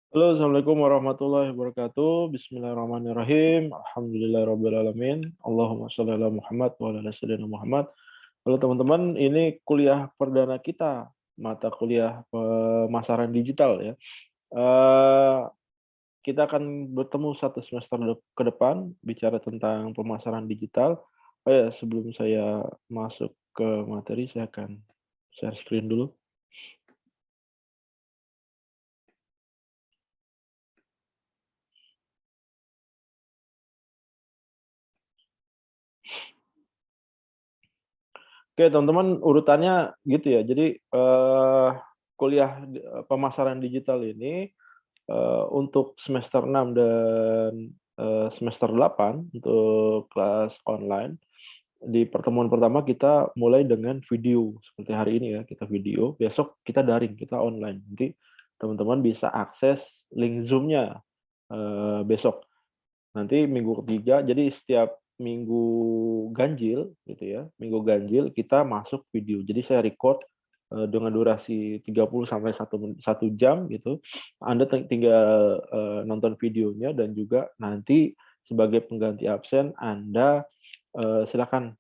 Halo, Assalamualaikum warahmatullahi wabarakatuh. Bismillahirrahmanirrahim. Alhamdulillahirrahmanirrahim. Allahumma sholli ala Muhammad wa ala ali sayyidina Muhammad. Halo teman-teman, ini kuliah perdana kita, mata kuliah pemasaran digital ya. Eh, kita akan bertemu satu semester ke depan, bicara tentang pemasaran digital. Oh ya, sebelum saya masuk ke materi, saya akan share screen dulu. Oke, teman-teman, urutannya gitu ya. Jadi, kuliah pemasaran digital ini, untuk semester 6 dan, semester 8 untuk kelas online. Di pertemuan pertama kita mulai dengan video, seperti hari ini ya, kita video, besok kita daring, kita online. Nanti teman-teman bisa akses link Zoom-nya, besok. Nanti minggu ketiga, jadi setiap minggu ganjil gitu ya, minggu ganjil kita masuk video. Jadi saya record, dengan durasi 30 sampai 1 jam gitu. Anda tinggal, nonton videonya dan juga nanti sebagai pengganti absen Anda, silakan,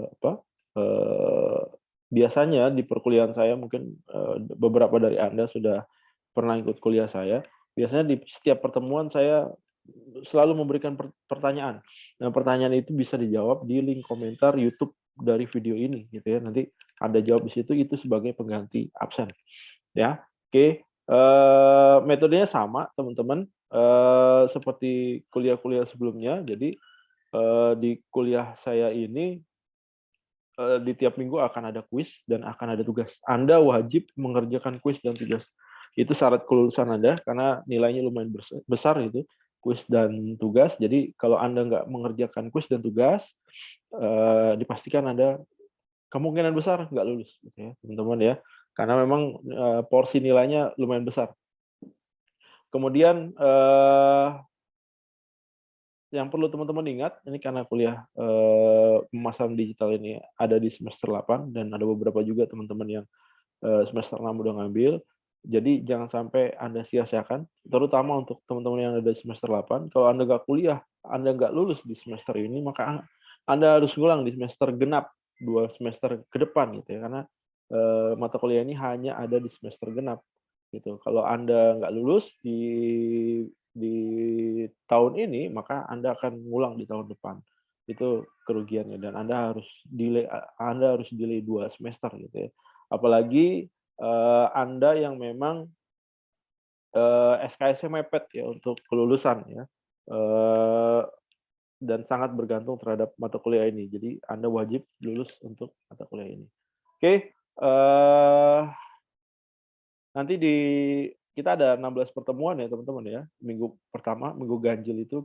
apa, eee, biasanya di perkuliahan saya mungkin, beberapa dari Anda sudah pernah ikut kuliah saya, biasanya di setiap pertemuan saya selalu memberikan pertanyaan. Nah, pertanyaan itu bisa dijawab di link komentar YouTube dari video ini gitu ya. Nanti Anda jawab di situ, itu sebagai pengganti absen ya. Oke, metodenya sama teman-teman, seperti kuliah-kuliah sebelumnya. Jadi, di kuliah saya ini, di tiap minggu akan ada kuis dan akan ada tugas. Anda wajib mengerjakan kuis dan tugas. Itu syarat kelulusan Anda karena nilainya lumayan besar itu, kuis dan tugas. Jadi kalau Anda nggak mengerjakan kuis dan tugas, dipastikan Anda kemungkinan besar nggak lulus gitu ya, teman-teman ya. Karena memang, porsi nilainya lumayan besar. Kemudian, yang perlu teman-teman ingat, ini karena kuliah, pemasaran digital ini ada di semester 8 dan ada beberapa juga teman-teman yang, semester 6 udah ngambil. Jadi jangan sampai Anda sia-siakan, terutama untuk teman-teman yang ada di semester 8, kalau Anda nggak kuliah, Anda nggak lulus di semester ini, maka Anda harus ngulang di semester genap, 2 semester ke depan gitu ya, karena, mata kuliah ini hanya ada di semester genap, gitu. Kalau Anda nggak lulus di tahun ini, maka Anda akan ngulang di tahun depan. Itu kerugiannya dan Anda harus delay 2 semester gitu ya. Apalagi, Anda yang memang, SKS-nya mepet ya untuk kelulusan ya, eee, dan sangat bergantung terhadap mata kuliah ini. Jadi Anda wajib lulus untuk mata kuliah ini. Oke, nanti kita ada 16 pertemuan ya teman-teman ya. Minggu pertama, minggu ganjil itu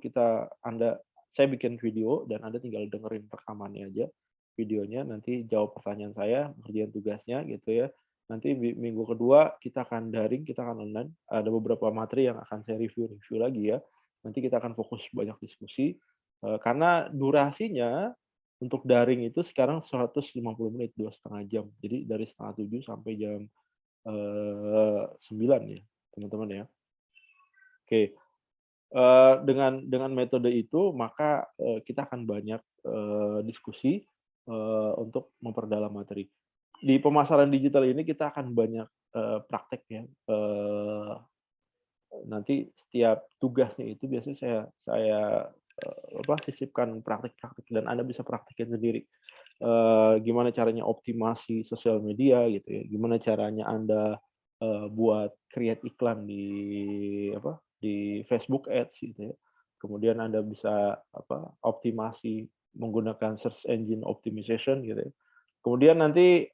saya bikin video dan Anda tinggal dengerin rekamannya aja, videonya, nanti jawab pertanyaan saya, ngerjain tugasnya gitu ya. Nanti minggu kedua kita akan daring, kita akan online, ada beberapa materi yang akan saya review-review lagi ya. Nanti kita akan fokus banyak diskusi, karena durasinya untuk daring itu sekarang 150 menit, 2,5 jam. Jadi dari setengah 7 sampai jam 9 ya, teman-teman ya. Oke, dengan metode itu maka, kita akan banyak, diskusi, untuk memperdalam materi. Di pemasaran digital ini kita akan banyak, praktek ya, nanti setiap tugasnya itu biasanya saya, sisipkan praktik-praktik dan Anda bisa praktikin sendiri. Gimana caranya optimasi sosial media gitu ya, gimana caranya Anda, buat create iklan di Facebook Ads gitu ya. Kemudian Anda bisa optimasi menggunakan search engine optimization gitu ya. Kemudian nanti,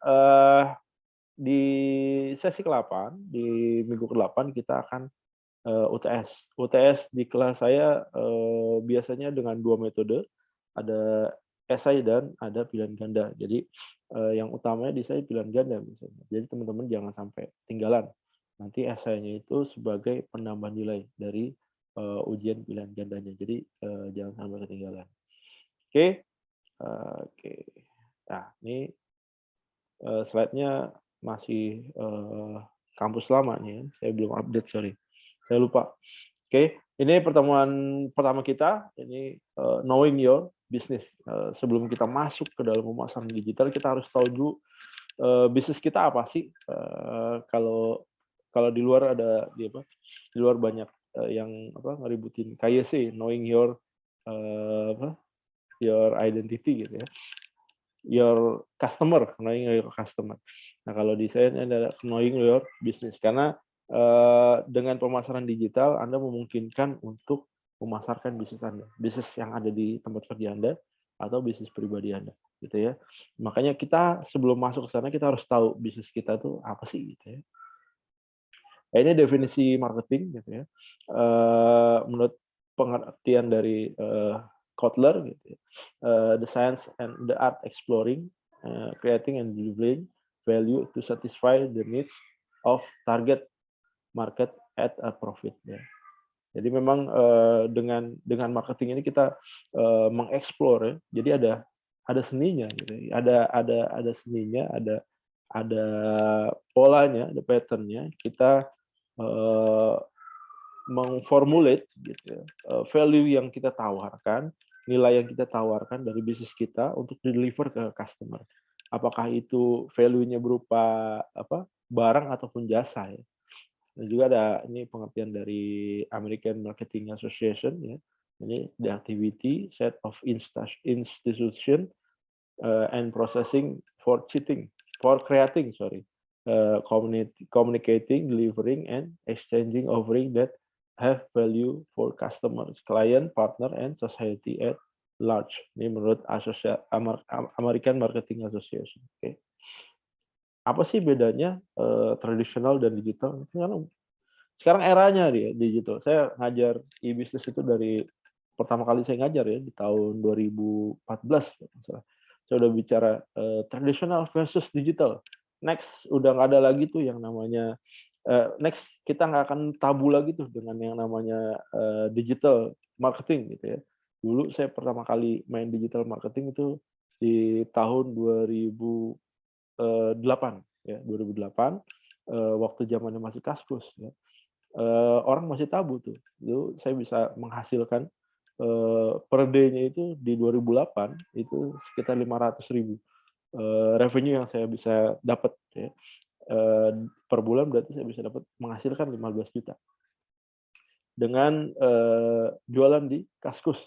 di sesi ke-8, di minggu ke-8 kita akan, UTS. UTS di kelas saya, biasanya dengan 2 metode, ada esai dan ada pilihan ganda. Jadi, yang utamanya di saya pilihan ganda biasanya. Jadi teman-teman jangan sampai ketinggalan. Nanti esainya itu sebagai penambah nilai dari, ujian pilihan gandanya. Jadi, jangan sampai ketinggalan. Oke, oke. Nah, ini, slide-nya masih, kampus lama nih ya, saya belum update, sorry. saya lupa. Oke, ini pertemuan pertama kita, ini knowing your business. Sebelum kita masuk ke dalam pemasaran digital, kita harus tahu dulu bisnis kita apa sih. Kalau kalau di luar ada di luar banyak yang ngeributin KYC, knowing your your identity gitu ya. Your customer, knowing your customer. Nah, kalau di saya ini ada knowing your business, karena dengan pemasaran digital Anda memungkinkan untuk memasarkan bisnis Anda, bisnis yang ada di tempat kerja Anda atau bisnis pribadi Anda, gitu ya. Makanya kita sebelum masuk ke sana kita harus tahu bisnis kita tuh apa sih, gitu ya. Nah, ini definisi marketing, gitu ya. Menurut pengertian dari Kotler, gitu ya. The science and the art exploring, creating and delivering value to satisfy the needs of target market at a profit. Ya. Jadi memang dengan marketing ini kita mengeksplor ya. Jadi ada seninya, gitu. Ada seninya, ada polanya, ada patternnya. Kita mengformulate gitu ya, value yang kita tawarkan, nilai yang kita tawarkan dari bisnis kita untuk deliver ke customer. Apakah itu value-nya berupa barang ataupun jasa ya. Dan juga ada ini pengertian dari American Marketing Association ya. Ini the activity set of institution and processing for creating communicating, delivering, and exchanging offering that have value for customers, client, partner, and society at large. Ini menurut American Marketing Association. Okay. Apa sih bedanya tradisional dan digital? Sekarang eranya dia digital. Saya ngajar e-business itu dari pertama kali saya ngajar ya di tahun 2014. Saya udah bicara tradisional versus digital. Next udah nggak ada lagi tuh yang namanya next kita nggak akan tabu lagi tuh dengan yang namanya digital marketing gitu ya. Dulu saya pertama kali main digital marketing itu di tahun 2008 ya, 2008 waktu zamannya masih Kaskus ya. Orang masih tabu tuh. Itu saya bisa menghasilkan per day-nya itu di 2008 itu sekitar 500.000 revenue yang saya bisa dapat ya. Per bulan berarti saya bisa dapat menghasilkan 15 juta dengan jualan di Kaskus.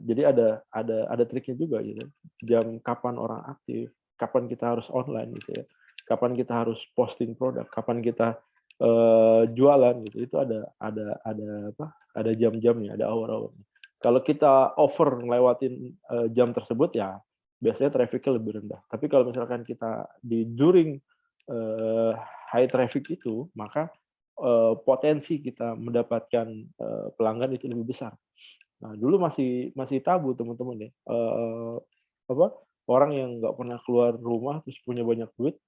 Jadi ada triknya juga gitu. Jam kapan orang aktif, kapan kita harus online gitu ya. Kapan kita harus posting produk, kapan kita jualan gitu. Itu ada jam-jamnya, ada hour-hournya. Kalau kita over ngelewatin jam tersebut ya biasanya traffic-nya lebih rendah. Tapi kalau misalkan kita during high traffic itu, maka potensi kita mendapatkan pelanggan itu lebih besar. Nah, dulu masih tabu teman-teman ya. Orang yang nggak pernah keluar rumah terus punya banyak duit,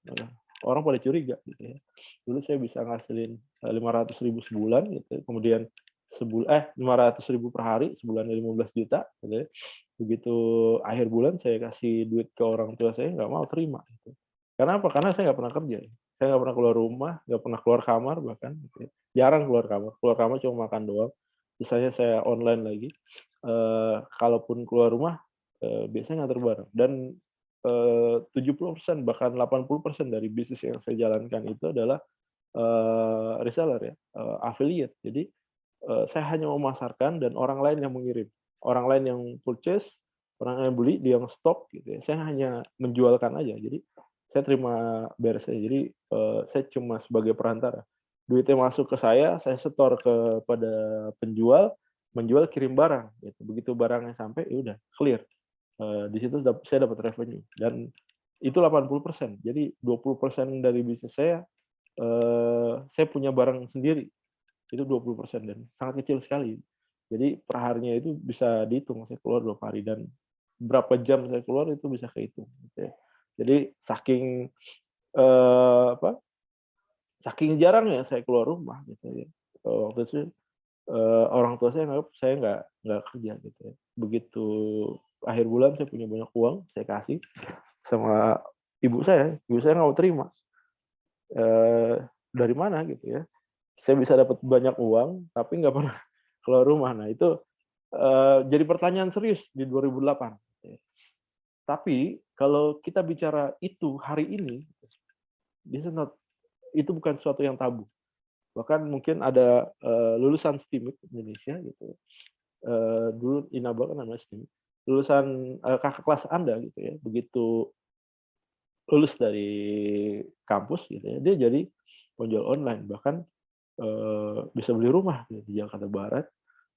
orang pada curiga gitu ya. Dulu saya bisa ngasilin 500.000 sebulan gitu, kemudian 500.000 per hari, sebulannya 15 juta gitu ya. Begitu akhir bulan saya kasih duit ke orang tua saya nggak mau terima gitu. Karena apa? Karena saya nggak pernah kerja. Saya nggak pernah keluar rumah, nggak pernah keluar kamar bahkan gitu ya. Jarang keluar kamar. Keluar kamar cuma makan doang. Sisanya saya online lagi. Kalaupun keluar rumah biasanya nganter barang. Dan 70% bahkan 80% dari bisnis yang saya jalankan itu adalah reseller ya, affiliate. Jadi saya hanya memasarkan dan orang lain yang mengirim. Orang lain yang purchase, orang yang beli, dia yang stok gitu ya. Saya hanya menjualkan aja. Jadi saya terima beres aja. Jadi saya cuma sebagai perantara. Duitnya masuk ke saya setor kepada penjual, menjual kirim barang gitu. Begitu barangnya sampai ya udah clear. Di situ saya dapat revenue dan itu 80%. Jadi 20% dari bisnis saya punya barang sendiri. Itu 20% dan sangat kecil sekali. Jadi per harinya itu bisa dihitung, saya keluar 2 hari dan berapa jam saya keluar itu bisa kehitung gitu ya. Jadi saking jarangnya saya keluar rumah gitu ya. Waktu itu orang tua saya nganggap saya nggak kerja gitu ya. Begitu akhir bulan saya punya banyak uang, saya kasih sama ibu saya nggak mau terima. Dari mana gitu ya. saya bisa dapat banyak uang, tapi nggak pernah keluar rumah. Nah itu jadi pertanyaan serius di 2008. Tapi kalau kita bicara itu hari ini, this is not, itu bukan sesuatu yang tabu. Bahkan mungkin ada lulusan STIMIK Indonesia gitu, dulu Inaba kan namanya STIMIK, lulusan kakak kelas Anda gitu ya, begitu lulus dari kampus gitu ya, dia jadi penjual online, bahkan bisa beli rumah gitu, di Jakarta Barat,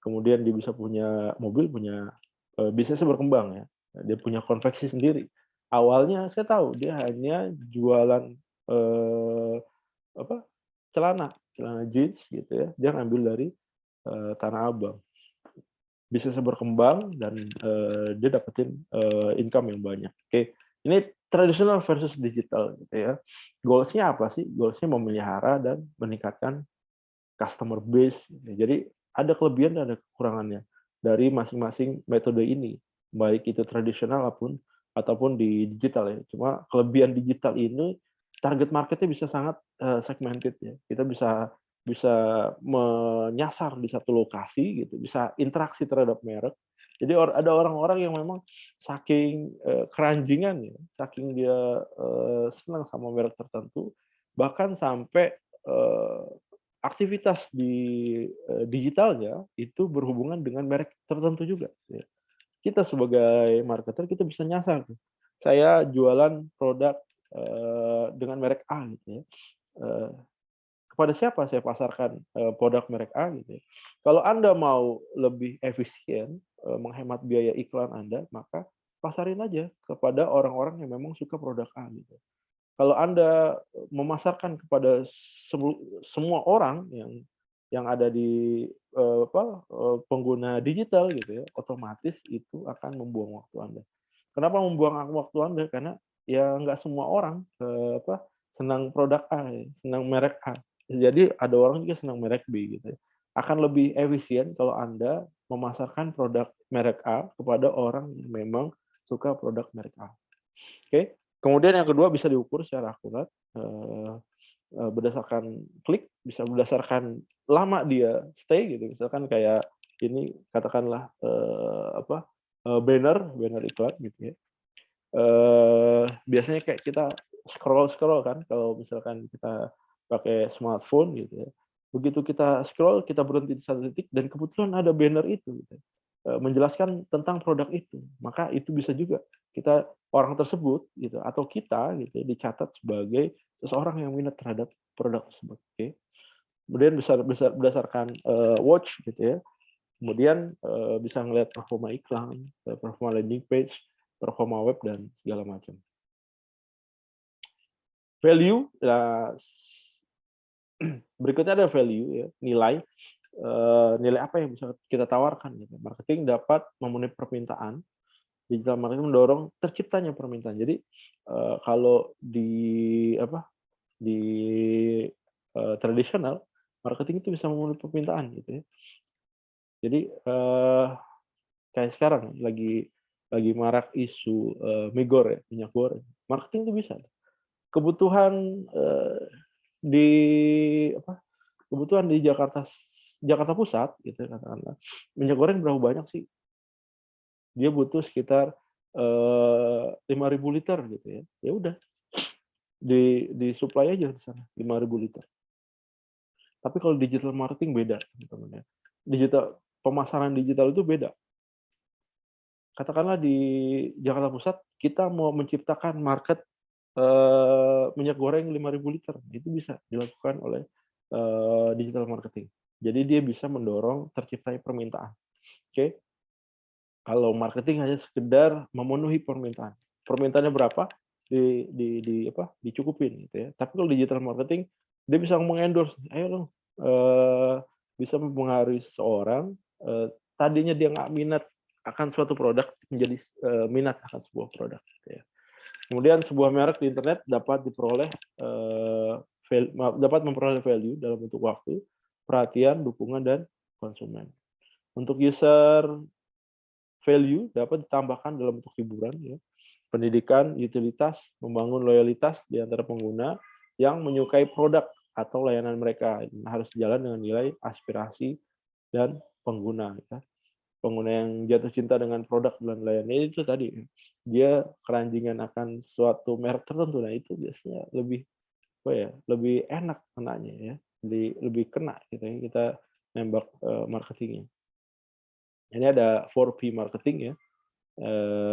kemudian dia bisa punya mobil, punya bisnisnya berkembang ya, dia punya konveksi sendiri. Awalnya saya tahu dia hanya jualan apa celana celana jeans gitu ya, dia ngambil dari Tanah Abang. Bisnisnya berkembang dan dia dapetin income yang banyak. Oke, ini tradisional versus digital gitu ya. Goals-nya apa sih? Goals-nya memelihara dan meningkatkan customer base. Jadi ada kelebihan dan ada kekurangannya dari masing-masing metode ini, baik itu tradisional ataupun di digital ya. Cuma kelebihan digital ini target marketnya bisa sangat segmented ya. Kita bisa bisa menyasar di satu lokasi gitu, bisa interaksi terhadap merek. Jadi ada orang-orang yang memang saking keranjingan ya, saking dia senang sama merek tertentu, bahkan sampai aktivitas di digitalnya itu berhubungan dengan merek tertentu juga, ya. Kita sebagai marketer kita bisa nyasar tuh. Saya jualan produk dengan merek A gitu ya. Eee, kepada siapa saya pasarkan produk merek A gitu ya. Kalau Anda mau lebih efisien menghemat biaya iklan Anda, maka pasarin aja kepada orang-orang yang memang suka produk A gitu. Kalau Anda memasarkan kepada semua orang yang ada di pengguna digital gitu ya, otomatis itu akan membuang waktu Anda. Kenapa membuang waktu Anda? Karena ya nggak semua orang senang produk A ya, senang merek A. Jadi ada orang juga senang merek B gitu ya. Akan lebih efisien kalau Anda memasarkan produk merek A kepada orang yang memang suka produk merek A. Oke. Kemudian yang kedua bisa diukur secara akurat, berdasarkan klik, bisa berdasarkan lama dia stay gitu, misalkan kayak ini katakanlah, banner banner iklan gitu ya, biasanya kayak kita scroll-scroll kan kalau misalkan kita pakai smartphone gitu ya. Begitu kita scroll, kita berhenti di satu titik dan kebetulan ada banner itu gitu, menjelaskan tentang produk itu. Maka itu bisa juga kita orang tersebut gitu atau kita gitu ya, dicatat sebagai seseorang yang minat terhadap produk tersebut, oke. Kemudian berdasarkan, watch gitu ya, kemudian, bisa ngelihat performa iklan, performa landing page, performa web dan segala macam. Value, ya berikutnya ada value ya, nilai, nilai apa yang bisa kita tawarkan gitu. Marketing dapat memenuhi permintaan, digital marketing mendorong terciptanya permintaan. Jadi, kalau di di tradisional, marketing itu bisa memenuhi permintaan gitu ya. Jadi, kayak sekarang lagi marak isu, mie goreng, minyak goreng, marketing itu bisa. Kebutuhan, di apa, kebutuhan di Jakarta Pusat gitu ya katakanlah, minyak goreng berapa banyak sih? Dia butuh sekitar, 5.000 liter gitu ya. Ya udah, disuplai aja di sana 5.000 liter. Tapi kalau digital marketing beda teman-teman ya. Pemasaran digital itu beda. Katakanlah di Jakarta Pusat kita mau menciptakan market, minyak goreng 5.000 liter, itu bisa dilakukan oleh, digital marketing. Jadi dia bisa mendorong terciptanya permintaan, oke. Kalau marketing hanya sekedar memenuhi permintaan. Permintaannya berapa, dicukupin gitu ya. Tapi kalau digital marketing, dia bisa meng-endorse, "Ayo dong," bisa mempengaruhi seseorang, tadinya dia nggak minat akan suatu produk menjadi, minat akan sebuah produk gitu ya. Kemudian sebuah merek di internet dapat diperoleh, dapat memperoleh value dalam bentuk waktu, perhatian, dukungan, dan konsumen. Untuk user value dapat ditambahkan dalam bentuk hiburan ya, pendidikan, utilitas, membangun loyalitas di antara pengguna yang menyukai produk atau layanan mereka. Harus jalan dengan nilai aspirasi dan pengguna, ya. Pengguna yang jatuh cinta dengan produk dan layanan itu tadi, dia keranjingan akan suatu merek tertentu. Nah, itu biasanya lebih apa ya, lebih enak kenanya ya, lebih kena gitu ya, kita nembak, marketingnya. Ini ada 4P marketing ya,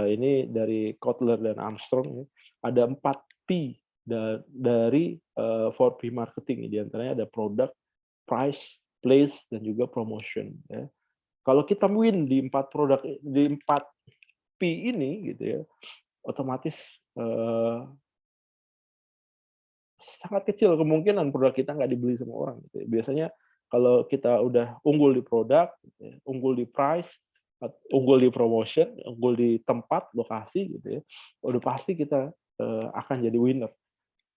ini dari Kotler dan Armstrong ya. Ada 4P dari 4P marketing, di antaranya ada product, price, place, dan juga promotion ya. Kalau kita win di 4P ini gitu ya, otomatis, eee, sangat kecil kemungkinan produk kita nggak dibeli sama orang gitu ya. Biasanya kalau kita udah unggul di produk gitu ya, unggul di price, unggul di promotion, unggul di tempat, lokasi gitu ya, udah pasti kita, akan jadi winner.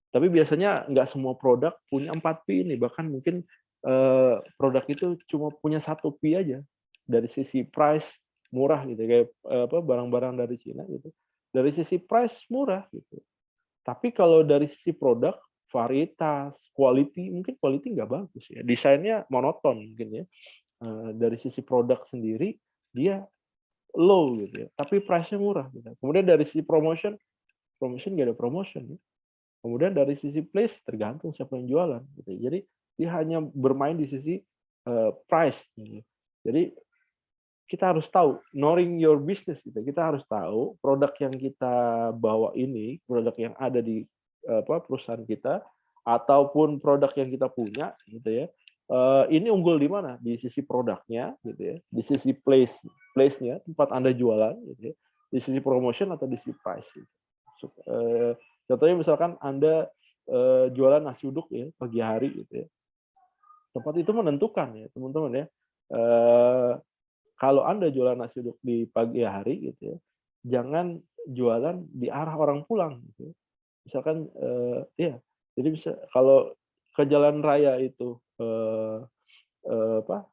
Tapi biasanya nggak semua produk punya 4P ini, bahkan mungkin, produk itu cuma punya 1P aja. Dari sisi price murah gitu, kayak, apa, barang-barang dari Cina gitu. Dari sisi price murah gitu. Tapi kalau dari sisi produk, varietas, quality, mungkin quality nggak bagus ya, desainnya monoton mungkin ya. Dari sisi produk sendiri, dia low gitu ya, tapi price-nya murah gitu. Kemudian dari sisi promotion, promotion nggak ada promotion ya. Kemudian dari sisi place, tergantung siapa yang jualan gitu. Jadi dia hanya bermain di sisi, price gitu. Jadi kita harus tahu, knowing your business gitu. Kita harus tahu produk yang kita bawa ini, produk yang ada di apa, perusahaan kita, ataupun produk yang kita punya gitu ya. Ini unggul di mana? Di sisi produknya gitu ya, di sisi place-nya, tempat Anda jualan gitu ya, di sisi promotion atau di sisi price gitu. Contohnya misalkan Anda, jualan nasi uduk ya pagi hari gitu ya. Tempat itu menentukan ya teman-teman ya. Kalau Anda jualan nasi uduk di pagi hari gitu ya, jangan jualan di arah orang pulang gitu ya. Misalkan, iya, jadi bisa kalau ke jalan raya itu, apa,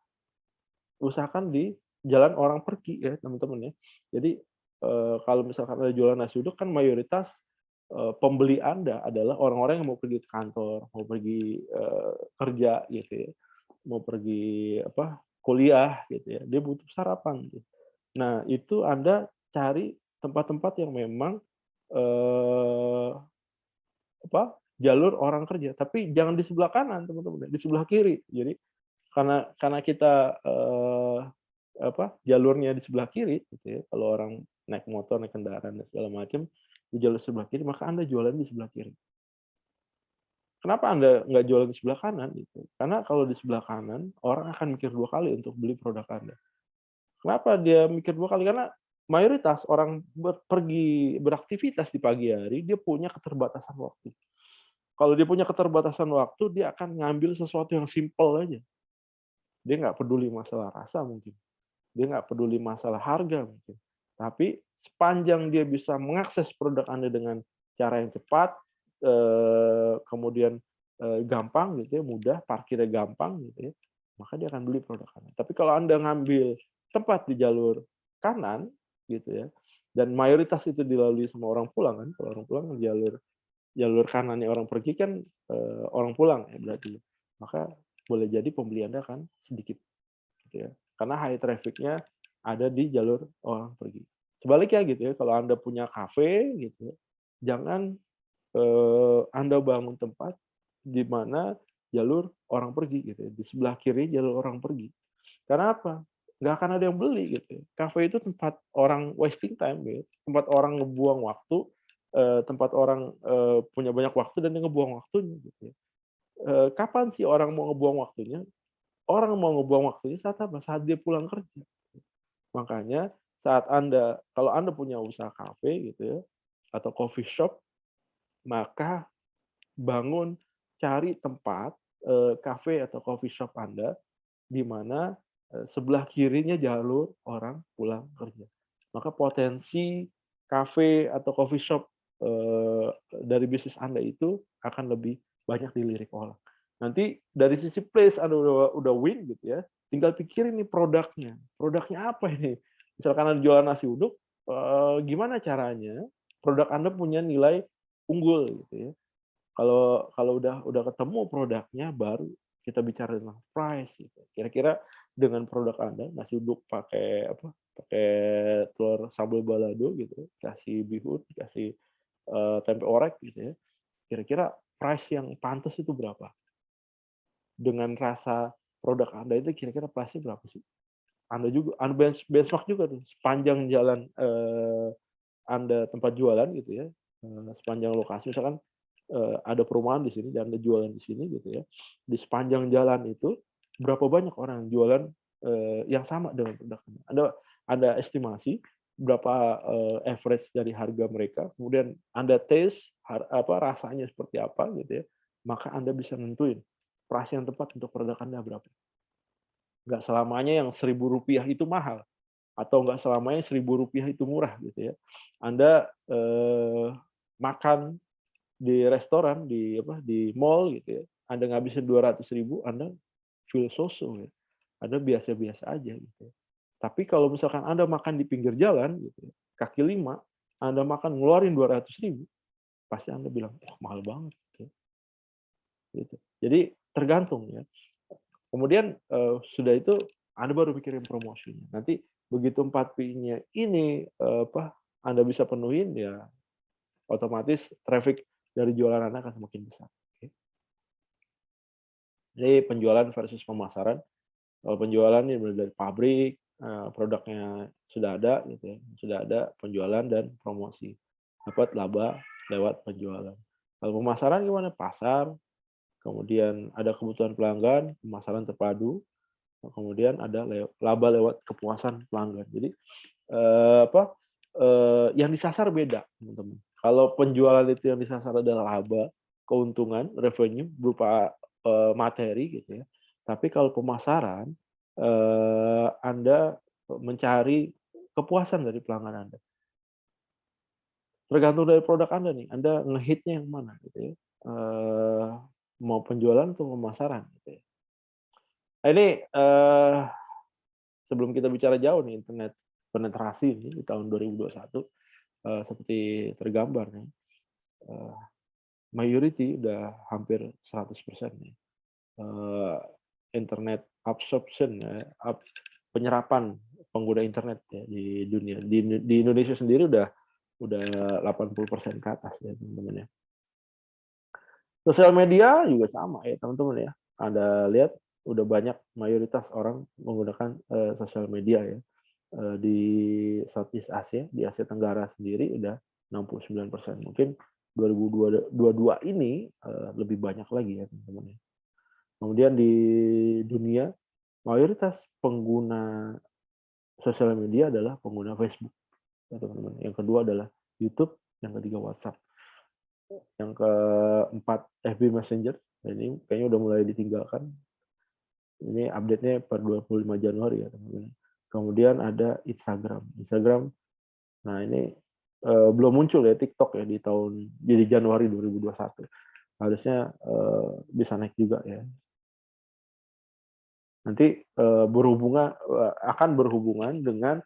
usahakan di jalan orang pergi ya teman-teman ya. Jadi, kalau misalkan Anda jualan nasi uduk kan mayoritas, pembeli Anda adalah orang-orang yang mau pergi ke kantor, mau pergi, kerja gitu ya, mau pergi apa, kuliah gitu ya, dia butuh sarapan gitu. Nah, itu Anda cari tempat-tempat yang memang, eee, apa, jalur orang kerja, tapi jangan di sebelah kanan teman-teman ya, di sebelah kiri. Jadi karena kita, apa, jalurnya di sebelah kiri gitu ya, kalau orang naik motor, naik kendaraan dan segala macam, di jalur sebelah kiri, maka Anda jualan di sebelah kiri. Kenapa Anda nggak jualan di sebelah kanan gitu? Karena kalau di sebelah kanan, orang akan mikir 2 kali untuk beli produk Anda. Kenapa dia mikir 2 kali? Karena mayoritas orang pergi beraktivitas di pagi hari, dia punya keterbatasan waktu. Kalau dia punya keterbatasan waktu, dia akan ngambil sesuatu yang simpel aja. Dia nggak peduli masalah rasa mungkin, dia nggak peduli masalah harga mungkin. Tapi sepanjang dia bisa mengakses produk Anda dengan cara yang cepat, kemudian, gampang gitu ya, mudah, parkirnya gampang gitu ya, maka dia akan beli produk Anda. Tapi kalau Anda ngambil tempat di jalur kanan gitu ya, dan mayoritas itu dilalui sama orang pulang kan, kalau orang pulang jalur jalur kanannya orang pergi kan, orang pulang ya berarti. Maka boleh jadi pembeli Anda akan sedikit gitu ya. Karena high traffic-nya ada di jalur orang pergi. Sebaliknya gitu ya, kalau Anda punya kafe gitu ya, jangan, Anda bangun tempat di mana jalur orang pergi gitu ya, di sebelah kiri jalur orang pergi. Karena apa? Nggak akan ada yang beli gitu ya. Kafe itu tempat orang wasting time gitu, tempat orang ngebuang waktu, tempat orang, punya banyak waktu dan dia ngebuang waktunya gitu ya. Kapan sih orang mau ngebuang waktunya? Orang mau ngebuang waktunya saat apa? Saat dia pulang kerja. Makanya saat Anda kalau Anda punya usaha kafe gitu ya, atau coffee shop, maka bangun, cari tempat, kafe atau coffee shop Anda, di mana, sebelah kirinya jalur orang pulang kerja. Maka potensi kafe atau coffee shop, dari bisnis Anda itu akan lebih banyak dilirik orang. Nanti dari sisi place Anda udah win gitu ya, tinggal pikirin nih produknya. Produknya apa ini? Misalkan Anda jualan nasi uduk, gimana caranya produk Anda punya nilai unggul gitu ya. Kalau udah ketemu produknya, baru kita bicara tentang price gitu. Kira-kira dengan produk Anda, nasi uduk pakai apa, pakai telur sambal balado gitu, kasih bihun, kasih, tempe orek gitu ya, kira-kira price yang pantas itu berapa? Dengan rasa produk Anda itu kira-kira price-nya berapa sih? Anda benchmark juga tuh sepanjang jalan, Anda tempat jualan gitu ya, sepanjang lokasi misalkan, ada perumahan di sini dan Anda jualan di sini gitu ya, di sepanjang jalan itu berapa banyak orang yang jualan, yang sama dengan produk Anda. Ada estimasi berapa, average dari harga mereka, kemudian Anda taste rasanya seperti apa gitu ya, maka Anda bisa nentuin price yang tepat untuk produk Anda berapa. Nggak selamanya yang Rp1.000 itu mahal, atau nggak selamanya Rp1.000 itu murah gitu ya. Anda, makan di restoran, di mall gitu ya, Anda ngabisin 200.000, Anda feel so-so ya, Anda biasa-biasa aja gitu ya. Tapi kalau misalkan Anda makan di pinggir jalan gitu ya, kaki lima, Anda makan ngeluarin 200.000, pasti Anda bilang, "Wah, mahal banget," gitu. Jadi tergantung ya. Kemudian, sudah itu Anda baru pikirin promosinya. Nanti begitu 4 P-nya ini, Anda bisa penuhin, ya otomatis traffic dari jualan Anda akan semakin besar. Oke. Jadi penjualan versus pemasaran. Kalau penjualan ini mulai dari pabrik, produknya sudah ada gitu ya, sudah ada penjualan dan promosi. Dapat laba lewat penjualan. Kalau pemasaran gimana? Pasar, kemudian ada kebutuhan pelanggan, pemasaran terpadu, kemudian ada laba lewat kepuasan pelanggan. Jadi, yang disasar beda, teman-teman. Kalau penjualan itu yang disasar adalah laba, keuntungan, revenue berupa, materi gitu ya. Tapi kalau pemasaran, Anda mencari kepuasan dari pelanggan Anda. Tergantung dari produk Anda nih, Anda ngehitnya yang mana gitu ya. Eee, Mau penjualan atau pemasaran gitu ya. Nah ini, sebelum kita bicara jauh nih internet penetrasi nih di tahun 2021, seperti tergambar nih, eee, mayority udah hampir 100% nih, eee, internet absorption ya, penyerapan pengguna internet ya di dunia. Di Indonesia sendiri udah 80% ke atas ya teman-teman ya. Sosial media juga sama ya teman-teman ya. Anda lihat udah banyak mayoritas orang menggunakan, sosial media ya. Di Southeast Asia, di Asia Tenggara sendiri udah 69%. Mungkin 2022 ini, lebih banyak lagi ya teman-teman ya. Kemudian di dunia, mayoritas pengguna sosial media adalah pengguna Facebook ya teman-teman. Yang kedua adalah YouTube, yang ketiga WhatsApp, yang keempat FB Messenger. Dan ini kayaknya udah mulai ditinggalkan. Ini update-nya per 25 Januari ya teman-teman. Kemudian ada Instagram. Nah ini, belum muncul ya TikTok ya di Januari 2021. Harusnya, bisa naik juga ya. Nanti, akan berhubungan dengan,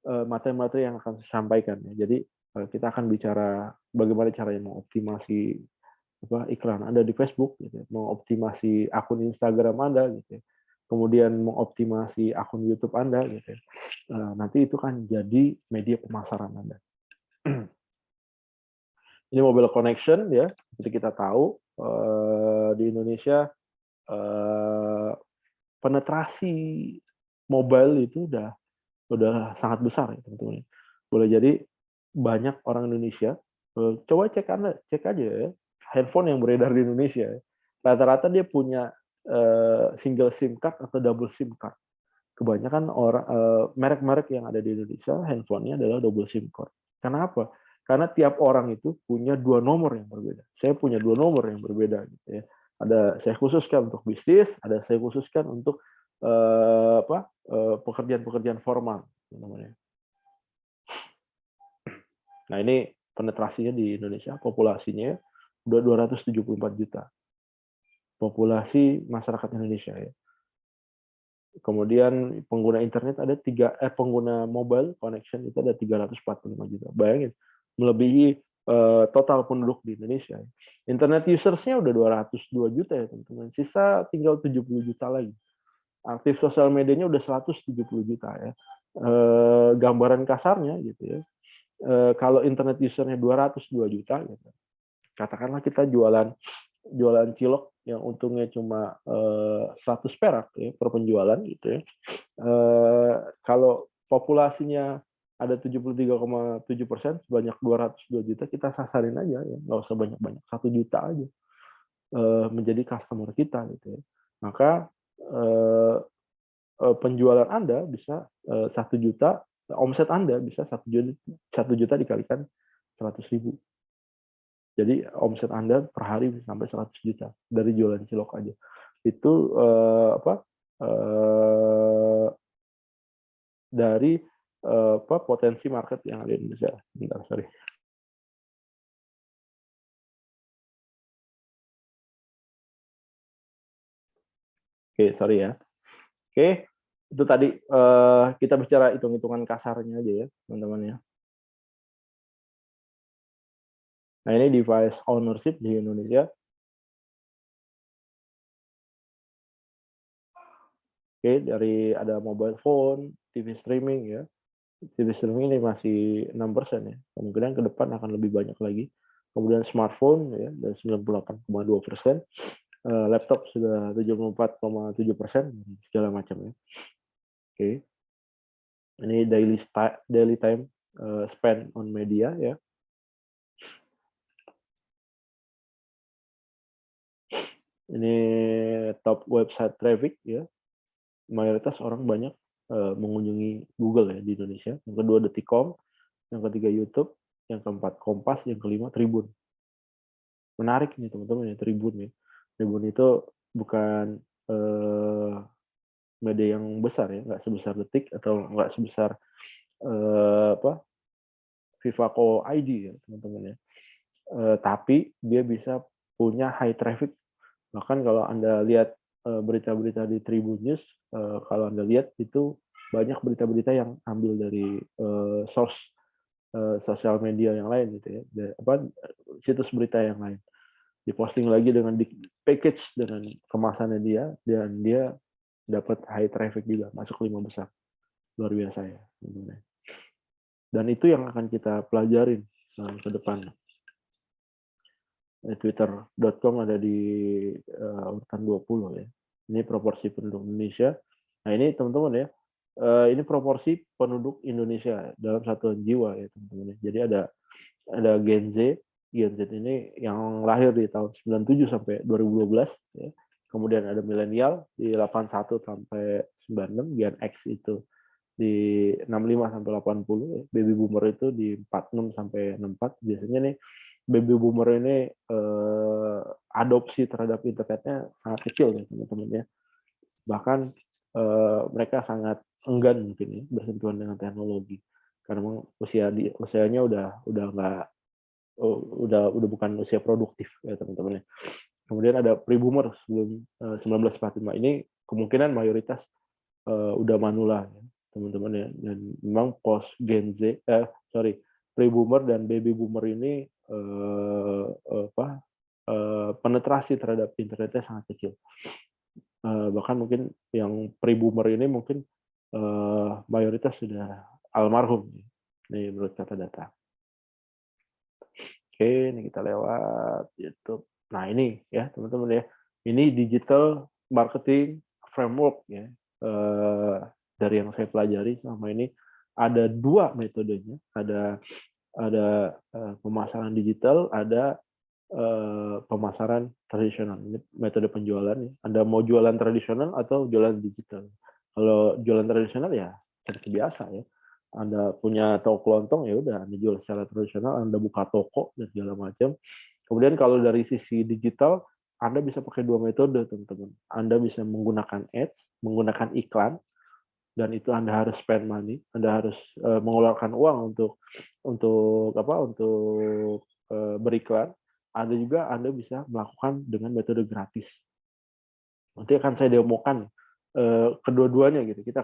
materi-materi yang akan saya sampaikan ya. Jadi, kita akan bicara bagaimana caranya mengoptimasi, iklan Anda di Facebook gitu ya, mengoptimasi akun Instagram Anda gitu ya, kemudian mengoptimasi akun YouTube Anda gitu ya. Nanti itu kan jadi media pemasaran Anda. Ini mobile connection ya, seperti kita tahu, di Indonesia, eee, penetrasi mobile itu udah sangat besar ya teman-teman. Boleh jadi banyak orang Indonesia, coba cek aja ya, handphone yang beredar di Indonesia ya, rata-rata dia punya, single SIM card atau double SIM card. Kebanyakan merek-merek yang ada di Indonesia handphonenya adalah double SIM card. Kenapa? Karena tiap orang itu punya 2 nomor yang berbeda. Saya punya 2 nomor yang berbeda gitu ya. Saya khususkan untuk bisnis, ada saya khususkan untuk, pekerjaan-pekerjaan formal namanya. Nah ini penetrasinya di Indonesia, populasinya udah 274 juta. Populasi masyarakat Indonesia ya. Kemudian pengguna internet pengguna mobile connection itu ada 345 juta. Bayangin, melebihi total penduduk di Indonesia. Internet users-nya udah 202 juta ya teman-teman. Sisa tinggal 70 juta lagi. Aktif sosial medianya udah 170 juta ya. Gambaran kasarnya gitu ya. Kalau internet usernya 202 juta gitu. Katakanlah kita jualan cilok yang untungnya cuma 100 perak ya per penjualan gitu ya. Kalau populasinya ada 73,7%, sebanyak 202 juta, kita sasarin aja ya, nggak usah banyak-banyak, 1 juta aja menjadi customer kita gitu ya. Maka penjualan Anda bisa 1 juta, omset Anda bisa 1 juta dikalikan 100.000. Jadi omset Anda per hari bisa sampai 100 juta dari jualan cilok aja. Itu dari potensi market yang ada di Indonesia. Bentar, sorry. Oke, sorry ya. Oke, itu tadi kita bicara hitung-hitungan kasarnya aja ya, teman-teman ya. Nah, ini device ownership di Indonesia. Oke, dari ada mobile phone, TV streaming ya. TV streaming ini masih 6% ya. Kemungkinan ke depan akan lebih banyak lagi. Kemudian smartphone ya, dan 98,2%. Laptop sudah 74,7%, segala macam ya. Oke. Ini daily time spend on media ya. Ini top website traffic ya. Mayoritas orang banyak mengunjungi Google ya di Indonesia. Yang kedua Detikcom, yang ketiga YouTube, yang keempat Kompas, yang kelima Tribun. Menarik nih teman-teman ya, Tribun ya. Tribun itu bukan media yang besar ya, nggak sebesar Detik atau nggak sebesar Vivaco ID ya teman-teman ya. Tapi dia bisa punya high traffic. Bahkan kalau Anda lihat berita-berita di Tribun News, kalau Anda lihat itu banyak berita-berita yang ambil dari source sosial media yang lain gitu ya, situs berita yang lain, diposting lagi dengan di package dengan kemasannya dia, dan dia dapat high traffic juga, masuk 5 besar, luar biasa ya. Dan itu yang akan kita pelajarin ke depan. Twitter.com ada di urutan 20 ya. Ini proporsi penduduk Indonesia. Nah ini teman-teman ya, ini proporsi penduduk Indonesia dalam satuan jiwa ya teman-teman. Jadi ada Gen Z. Gen Z ini yang lahir di tahun 97 sampai 2012 ya. Kemudian ada milenial di 81 sampai 96, Gen X itu di 65 sampai 80 ya. Baby boomer itu di 46 sampai 64. Biasanya nih baby boomer ini adopsi terhadap internetnya sangat kecil ya teman-teman ya. Bahkan mereka sangat enggan mungkin ya bersentuhan dengan teknologi karena usianya udah bukan usia produktif ya teman-teman ya. Kemudian ada pre-boomer sebelum 1945, ini kemungkinan mayoritas udah manula ya, teman-teman ya. Dan memang post Gen Z pre-boomer dan baby boomer ini penetrasi terhadap internetnya sangat kecil. Bahkan mungkin yang pre-boomer ini mungkin mayoritas sudah almarhum. Ini menurut kata data. Oke, ini kita lewat YouTube. Nah ini ya teman-teman ya, ini digital marketing framework ya. Dari yang saya pelajari selama ini ada 2 metodenya, ada pemasaran digital, ada pemasaran tradisional. Ini metode penjualan ya. Anda mau jualan tradisional atau jualan digital. Kalau jualan tradisional ya seperti biasa ya. Anda punya toko kelontong ya udah Anda jual secara tradisional, Anda buka toko dan segala macam. Kemudian kalau dari sisi digital, Anda bisa pakai 2 metode teman-teman. Anda bisa menggunakan ads, menggunakan iklan, dan itu Anda harus spend money, Anda harus mengeluarkan uang untuk beriklan. Ada juga Anda bisa melakukan dengan metode gratis. Nanti akan saya demokan kedua-duanya gitu. Kita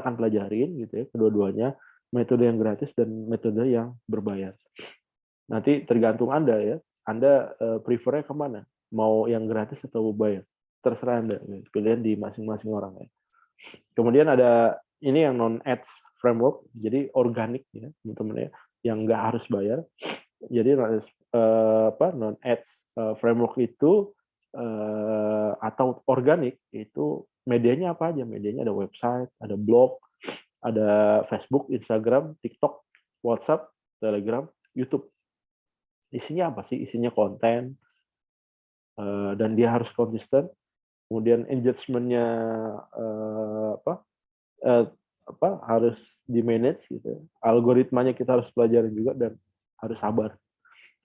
akan pelajarin gitu ya kedua-duanya, metode yang gratis dan metode yang berbayar. Nanti tergantung Anda ya. Anda prefer-nya kemana? Mau yang gratis atau bayar? Terserah Anda. Pilihan di masing-masing orang ya. Kemudian ada ini yang non-ads framework, jadi organik ya teman-teman ya, yang nggak harus bayar. Jadi non-ads framework itu atau organik itu medianya apa aja? Medianya ada website, ada blog, ada Facebook, Instagram, TikTok, WhatsApp, Telegram, YouTube. Isinya apa sih? Isinya konten dan dia harus konsisten. Kemudian engagement-nya harus di manage gitu. Algoritmanya kita harus pelajari juga dan harus sabar.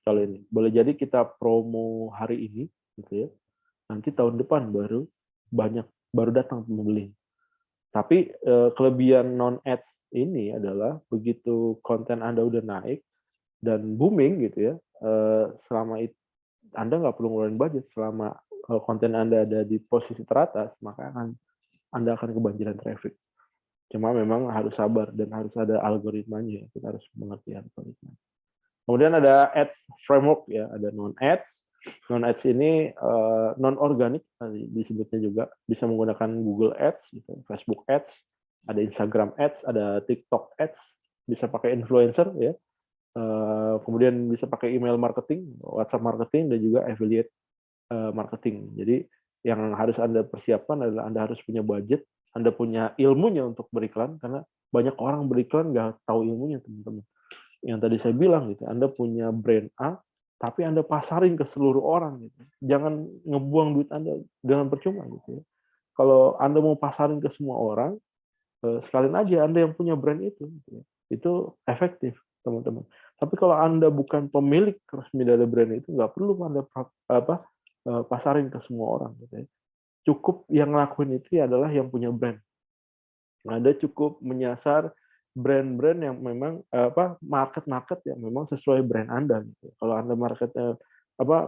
Kalau ini boleh jadi kita promo hari ini gitu ya. Nanti tahun depan baru datang pembeli. Tapi kelebihan non ads ini adalah begitu konten Anda udah naik dan booming gitu ya, selama itu Anda nggak perlu ngeluarin budget selama konten Anda ada di posisi teratas, maka Anda akan kebanjiran traffic. Cuma memang harus sabar dan harus ada algoritmanya. Kita harus mengerti algoritma. Kemudian ada ads framework ya, ada non ads. Non ads ini non organik disebutnya juga, bisa menggunakan Google Ads, gitu, Facebook Ads, ada Instagram Ads, ada TikTok Ads, bisa pakai influencer ya. Kemudian bisa pakai email marketing, WhatsApp marketing, dan juga affiliate marketing. Jadi yang harus Anda persiapkan adalah Anda harus punya budget, Anda punya ilmunya untuk beriklan, karena banyak orang beriklan nggak tahu ilmunya, teman-teman. Yang tadi saya bilang gitu, Anda punya brand A, tapi Anda pasarin ke seluruh orang gitu. Jangan ngebuang duit Anda dengan percuma gitu ya. Kalau Anda mau pasarin ke semua orang, sekalian aja Anda yang punya brand itu gitu ya. Itu efektif, teman-teman. Tapi kalau Anda bukan pemilik resmi dari brand itu, nggak perlu Anda pasarin ke semua orang gitu ya. Cukup yang ngelakuin itu adalah yang punya brand. Anda cukup menyasar brand-brand yang memang market-market yang memang sesuai brand Anda gitu. Kalau Anda marketnya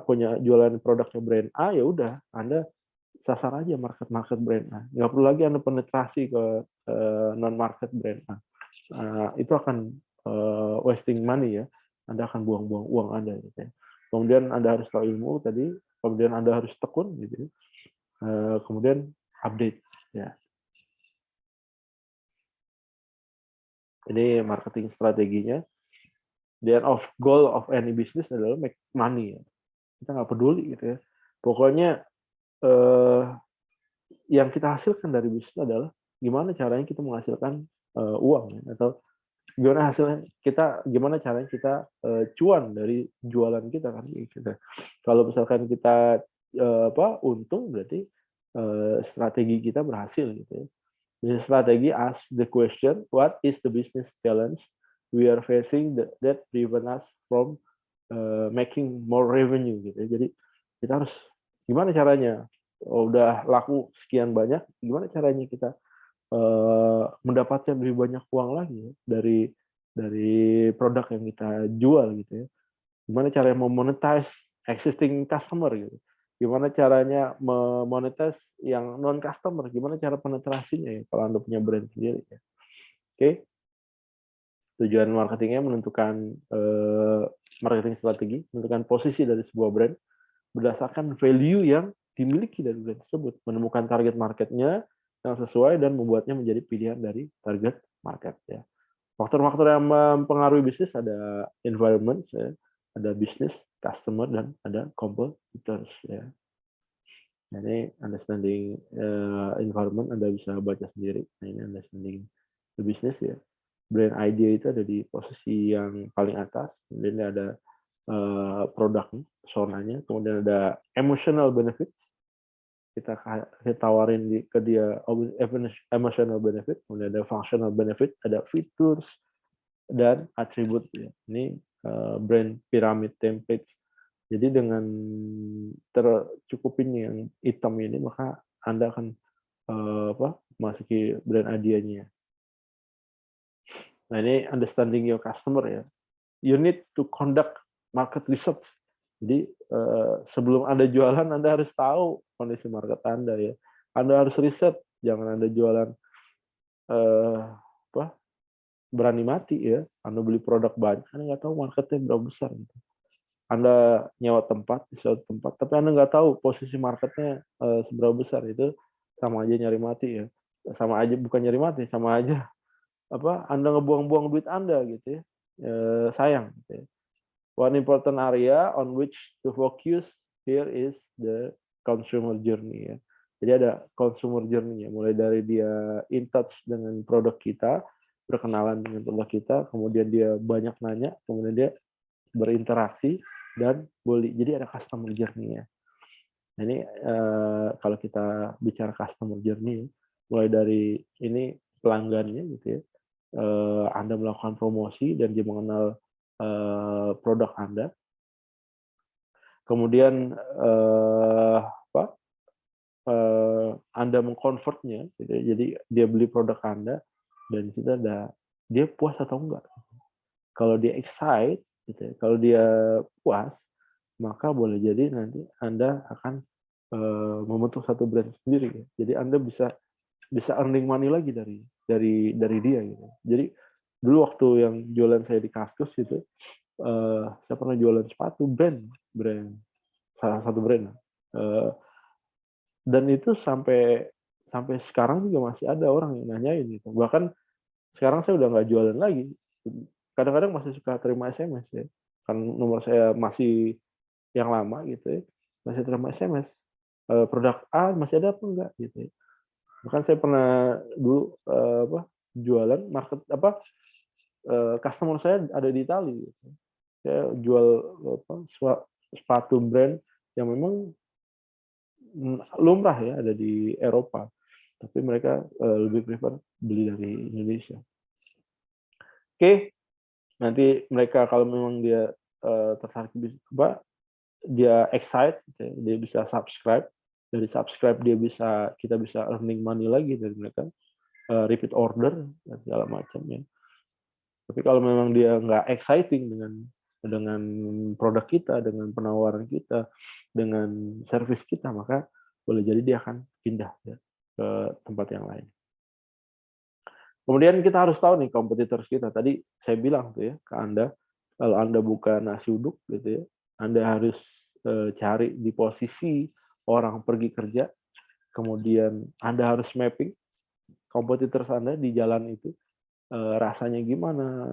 punya jualan produknya brand A, ya udah Anda sasar aja market-market brand A. Nggak perlu lagi Anda penetrasi ke non-market brand A. Itu akan wasting money ya. Anda akan buang-buang uang Anda gitu ya. Kemudian Anda harus tahu ilmu tadi, kemudian Anda harus tekun gitu ya. Kemudian update ya. Ini marketing strateginya. The end of goal of any business adalah make money. Kita nggak peduli gitu ya. Pokoknya yang kita hasilkan dari bisnis adalah gimana caranya kita menghasilkan uang ya, atau gimana caranya kita cuan dari jualan kita kan gitu. Kalau misalkan kita untung, berarti strategi kita berhasil gitu ya. Business strategy ask the question, what is the business challenge we are facing that prevent us from making more revenue gitu. Jadi kita harus gimana caranya, udah laku sekian banyak, gimana caranya kita mendapatkan lebih banyak uang lagi ya, dari produk yang kita jual gitu ya. Gimana caranya memonetize existing customer gitu. Gimana caranya memonetize yang non customer, gimana cara penetrasinya ya kalau Anda punya brand sendiri ya. Oke. Tujuan marketingnya menentukan marketing strategi, menentukan posisi dari sebuah brand berdasarkan value yang dimiliki dari brand tersebut, menemukan target marketnya yang sesuai dan membuatnya menjadi pilihan dari target market ya. Faktor-faktor yang mempengaruhi bisnis ada environment ya, ada bisnis, customer, dan ada competitors ya. Jadi understanding environment Anda bisa baca sendiri. Nah, ini understanding the business ya. Brand idea itu ada di posisi yang paling atas, kemudian ada produknya, personanya, kemudian ada emotional benefits, kita tawarin ke dia emotional benefit, kemudian ada functional benefit, ada features dan atribut ya. Ini brand pyramid templates. Jadi dengan tercukupin yang hitam ini, maka Anda akan masuki brand idenya. Nah, ini understanding your customer ya. You need to conduct market research. Jadi sebelum Anda jualan, Anda harus tahu kondisi market Anda ya. Anda harus riset, jangan Anda jualan berani mati ya. Anda beli produk banyak, Anda nggak tahu marketnya berapa besar gitu. Anda nyewa tempat di suatu tempat, tapi Anda nggak tahu posisi marketnya seberapa besar, itu sama aja nyari mati ya. Sama aja, bukan nyari mati, sama aja apa, Anda ngebuang-buang duit Anda gitu ya. Sayang gitu ya. One important area on which to focus here is the consumer journey ya. Jadi ada consumer journey ya, mulai dari dia in touch dengan produk kita, berkenalan dengan produk kita, kemudian dia banyak nanya, kemudian dia berinteraksi dan beli. Jadi ada customer journey ya. Nah, ini kalau kita bicara customer journey, mulai dari ini pelanggannya gitu ya. Anda melakukan promosi dan dia mengenal produk Anda. Kemudian Anda mengkonvertnya, gitu ya. Jadi dia beli produk Anda dan di situ ada dia puas atau enggak. Kalau dia excited, gitu ya, kalau dia puas, maka boleh jadi nanti Anda akan membentuk satu brand sendiri. Ya. Jadi Anda bisa earning money lagi dari dia gitu. Jadi dulu waktu yang jualan saya di Kaskus itu, saya pernah jualan sepatu brand salah satu brand. Dan itu sampai sekarang juga masih ada orang yang nanyain gitu. Bahkan sekarang saya udah nggak jualan lagi. Kadang-kadang masih suka terima SMS ya. Kan nomor saya masih yang lama gitu ya. Masih terima SMS. Produk A masih ada apa enggak gitu ya. Bahkan saya pernah dulu jualan customer saya ada di Italia gitu. Saya jual sepatu brand yang memang lumrah ya ada di Eropa, tapi mereka lebih prefer beli dari Indonesia. Oke, nanti mereka kalau memang dia tertarik dia excited, dia bisa subscribe. Dari subscribe kita bisa earning money lagi dari mereka, repeat order dan segala macam ya. Tapi kalau memang dia nggak exciting dengan produk kita, dengan penawaran kita, dengan service kita, maka boleh jadi dia akan pindah ya, ke tempat yang lain. Kemudian kita harus tahu nih kompetitor kita. Tadi saya bilang tuh ya ke Anda, kalau Anda buka nasi uduk gitu ya, Anda harus cari di posisi orang pergi kerja, kemudian Anda harus mapping kompetitor Anda di jalan itu, rasanya gimana,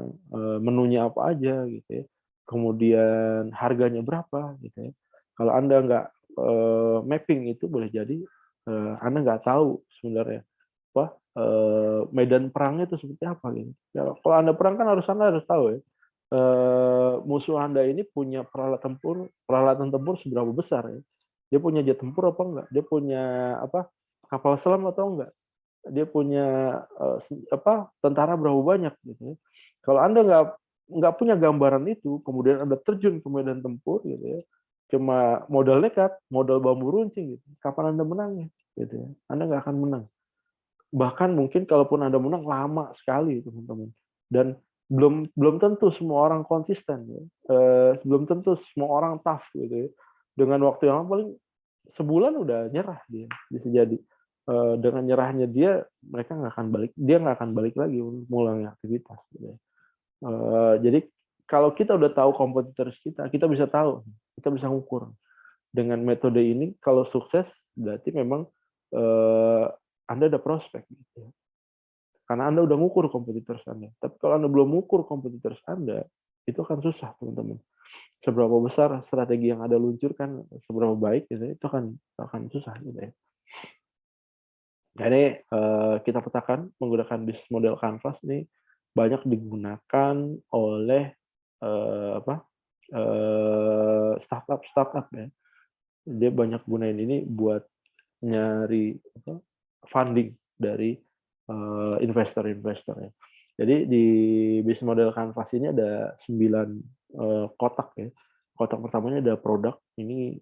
menunya apa aja gitu ya, kemudian harganya berapa gitu ya. Kalau Anda nggak mapping itu, boleh jadi Anda nggak tahu sebenarnya medan perangnya itu seperti apa gitu. Ya, kalau Anda perang kan Anda harus tahu ya, musuh Anda ini punya peralatan tempur seberapa besar ya. Dia punya jet tempur apa enggak? Dia punya kapal selam atau enggak? Dia punya tentara berapa banyak gitu ya. Kalau Anda nggak punya gambaran itu, kemudian Anda terjun ke medan tempur gitu ya, cuma modal nekat, modal bambu runcing gitu, kapan Anda menangnya gitu ya? Anda nggak akan menang. Bahkan mungkin kalaupun Anda menang lama sekali teman-teman. Dan belum tentu semua orang konsisten ya. Belum tentu semua orang tough gitu ya. Dengan waktu yang lama paling sebulan udah nyerah dia, bisa jadi. Dengan nyerahnya dia nggak akan balik lagi untuk mengulangi aktivitas gitu ya. Jadi kalau kita udah tahu kompetitor kita bisa tahu, kita bisa ngukur. Dengan metode ini kalau sukses berarti memang Anda ada prospek gitu ya. Karena Anda udah ngukur kompetitor Anda. Tapi kalau Anda belum ngukur kompetitor Anda, itu akan susah, teman-teman. Seberapa besar strategi yang Anda luncurkan, seberapa baik gitu, itu akan susah gitu ya. Jadi kita petakan menggunakan bisnis model Canvas ini banyak digunakan oleh startup ya. Dia banyak gunain ini buat nyari funding dari investor-investor ya. Jadi di bisnis model Canvas ini ada 9 kotak ya. Kotak pertamanya ada produk, ini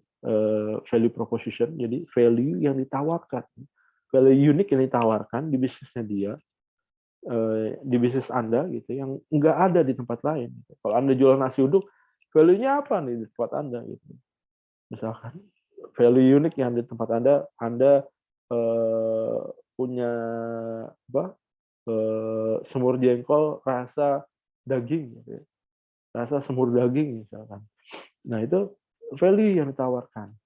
value proposition, jadi value yang ditawarkan, value unik yang ditawarkan di bisnisnya dia, di bisnis Anda gitu, yang nggak ada di tempat lain. Kalau Anda jual nasi uduk, value-nya apa nih di tempat Anda gitu. Misalkan value unik yang di tempat Anda punya semur jengkol rasa daging gitu ya, rasa semur daging misalkan. Nah, itu value yang ditawarkan.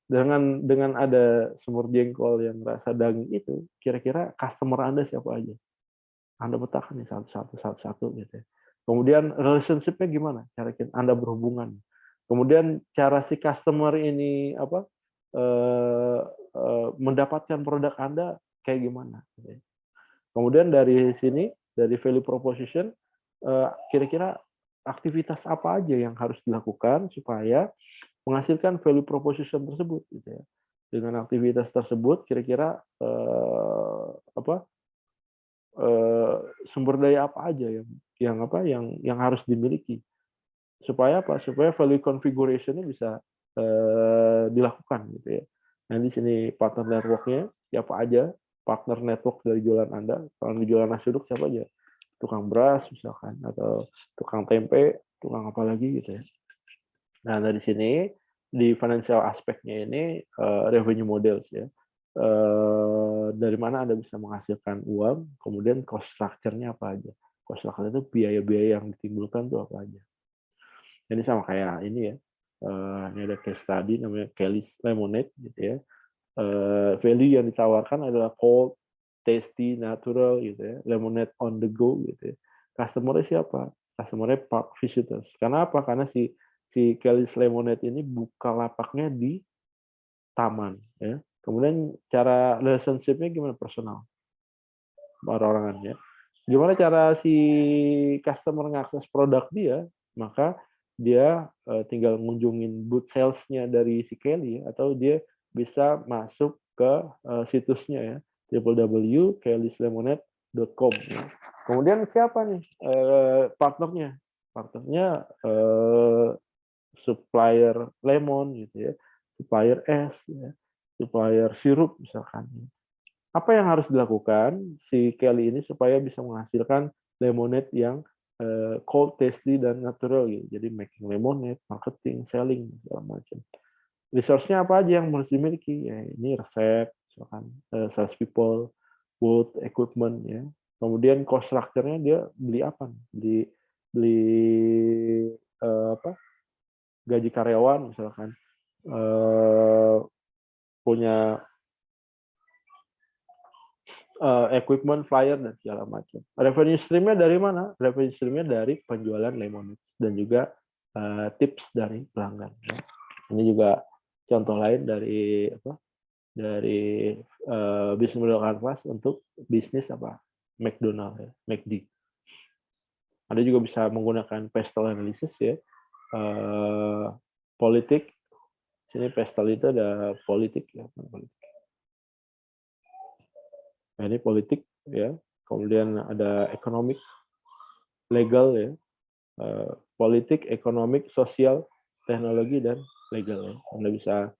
Dengan ada semur jengkol yang rasa daging itu, kira-kira customer Anda siapa aja? Anda petakan nih satu-satu gitu ya. Kemudian relationship-nya gimana? Cara Anda berhubungan. Kemudian cara si customer ini apa mendapatkan produk Anda kayak gimana? Gitu ya. Kemudian dari sini, dari value proposition, kira-kira aktivitas apa aja yang harus dilakukan supaya menghasilkan value proposition tersebut, gitu ya. Dengan aktivitas tersebut, kira-kira apa sumber daya apa aja yang harus dimiliki supaya apa? Supaya value configuration-nya bisa dilakukan, gitu ya. Nah, di sini partner network-nya siapa aja, partner network dari jualan Anda. Kalau jualan nasi uduk siapa aja? Tukang beras misalkan, atau tukang tempe, tukang apa lagi gitu ya. Nah, dari sini di financial aspeknya ini revenue models ya. Dari mana Anda bisa menghasilkan uang, kemudian cost structure-nya apa aja. Cost structure itu biaya-biaya yang ditimbulkan tuh apa aja. Ini sama kayak ini ya. Ini ada case study namanya Kelly's Lemonade gitu ya. Value yang ditawarkan adalah cold, tasty, natural gitu ya. Lemonade on the go gitu ya. Customer-nya siapa? Customer-nya park visitors. Karena apa? Karena si si Kelly's Lemonade ini buka lapaknya di taman ya. Kemudian cara relationship-nya gimana? Personal. Orang-orangan ya. Gimana cara si customer ngakses produk dia? Maka dia tinggal ngunjungin booth sales-nya dari si Kelly atau dia bisa masuk ke situsnya ya www.kellyslemonade.com ya. Kemudian siapa nih partnernya? Partnernya supplier lemon gitu ya, supplier es ya, supplier sirup misalkan. Apa yang harus dilakukan si Kelly ini supaya bisa menghasilkan lemonade yang cold, tasty, dan natural gitu. Jadi making lemonade, marketing, selling, segala macam. Resource-nya apa aja yang harus dimiliki? Ya, ini resep, misalkan sales people, wood, equipment, ya. Kemudian cost structure-nya dia beli apa? Beli beli apa? Gaji karyawan misalkan. Punya equipment, flyer, dan segala macam. Revenue stream-nya dari mana? Revenue stream-nya dari penjualan lemonade dan juga tips dari pelanggan. Ya. Ini juga contoh lain dari apa? Dari bisnis model kanvas untuk bisnis apa? McDonald ya, McD. Anda juga bisa menggunakan pestle analysis ya. Politik. Sini pestle itu ada politik ya. Nah, ini politik ya. Kemudian ada ekonomik, legal ya. Politik, ekonomik, sosial, teknologi, dan legal ya. Anda bisa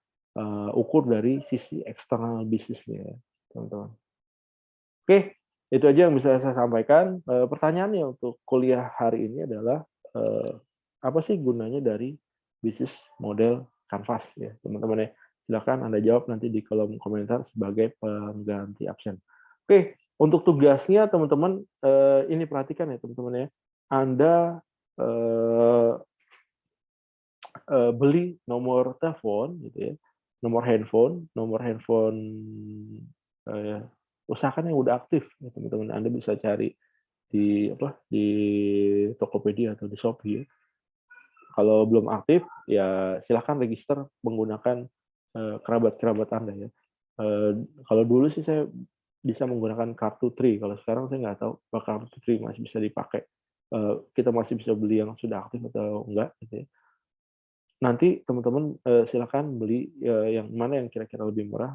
ukur dari sisi eksternal bisnisnya ya, teman-teman. Oke, itu aja yang bisa saya sampaikan. Pertanyaannya untuk kuliah hari ini adalah apa sih gunanya dari bisnis model Canvas ya, teman-teman ya. Silakan Anda jawab nanti di kolom komentar sebagai pengganti absen. Oke, untuk tugasnya teman-teman ini perhatikan ya teman-teman ya. Anda beli nomor telepon gitu ya, nomor handphone usahakan yang udah aktif ya teman-teman. Anda bisa cari di apa di Tokopedia atau di Shopee ya. Kalau belum aktif ya silahkan register menggunakan kerabat-kerabat Anda ya. Kalau dulu sih saya bisa menggunakan kartu Tri, kalau sekarang saya nggak tahu apakah kartu Tri masih bisa dipakai. Kita masih bisa beli yang sudah aktif atau enggak gitu ya. Nanti teman-teman silakan beli yang mana yang kira-kira lebih murah.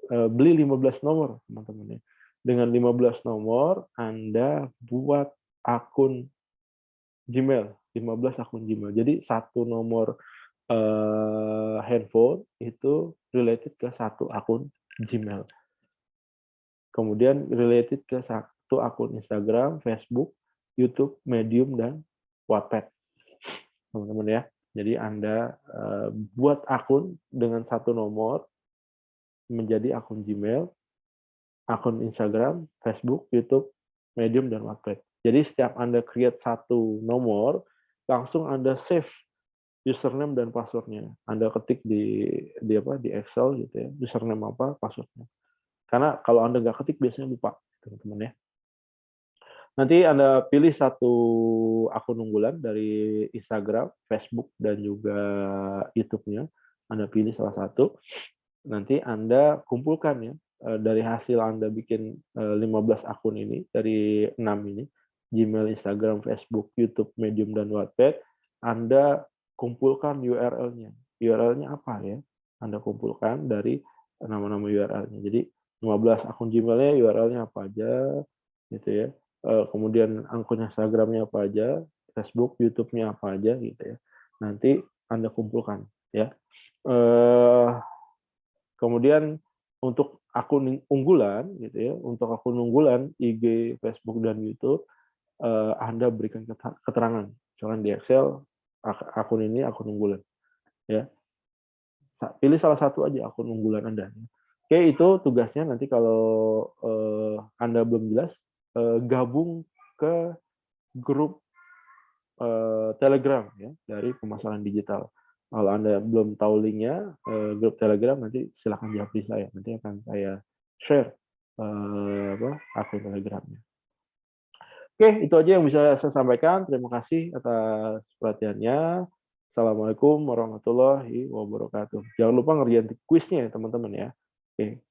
Beli 15 nomor teman-teman ya. Dengan 15 nomor Anda buat akun Gmail, 15 akun Gmail. Jadi satu nomor handphone itu related ke satu akun Gmail. Kemudian related ke satu akun Instagram, Facebook, YouTube, Medium, dan Wattpad. Teman-teman ya. Jadi Anda buat akun dengan satu nomor menjadi akun Gmail, akun Instagram, Facebook, YouTube, Medium, dan Wattpad. Jadi setiap Anda create satu nomor, langsung Anda save username dan password-nya. Anda ketik di Excel gitu ya, username apa, password-nya. Karena kalau Anda nggak ketik biasanya lupa, teman-teman ya. Nanti Anda pilih satu akun unggulan dari Instagram, Facebook, dan juga YouTube-nya. Anda pilih salah satu. Nanti Anda kumpulkan ya, dari hasil Anda bikin 15 akun ini, dari 6 ini, Gmail, Instagram, Facebook, YouTube, Medium, dan Wattpad, Anda kumpulkan URL-nya. URL-nya apa ya? Anda kumpulkan dari nama-nama URL-nya. Jadi 15 akun Gmail-nya URL-nya apa aja, gitu ya. Kemudian akun Instagram-nya apa aja, Facebook, YouTube-nya apa aja, gitu ya. Nanti Anda kumpulkan ya. Kemudian untuk akun unggulan gitu ya, untuk akun unggulan IG, Facebook, dan YouTube, Anda berikan keterangan. Misalkan di Excel, akun ini akun unggulan ya. Pilih salah satu aja akun unggulan Anda. Oke, itu tugasnya nanti kalau Anda belum jelas, gabung ke grup Telegram ya dari pemasaran digital. Kalau Anda belum tahu linknya, grup Telegram, nanti silakan japri saya. Nanti akan saya share akun Telegramnya. Oke, itu aja yang bisa saya sampaikan. Terima kasih atas perhatiannya. Assalamualaikum warahmatullahi wabarakatuh. Jangan lupa ngerjain kuisnya ya teman-teman ya. Oke.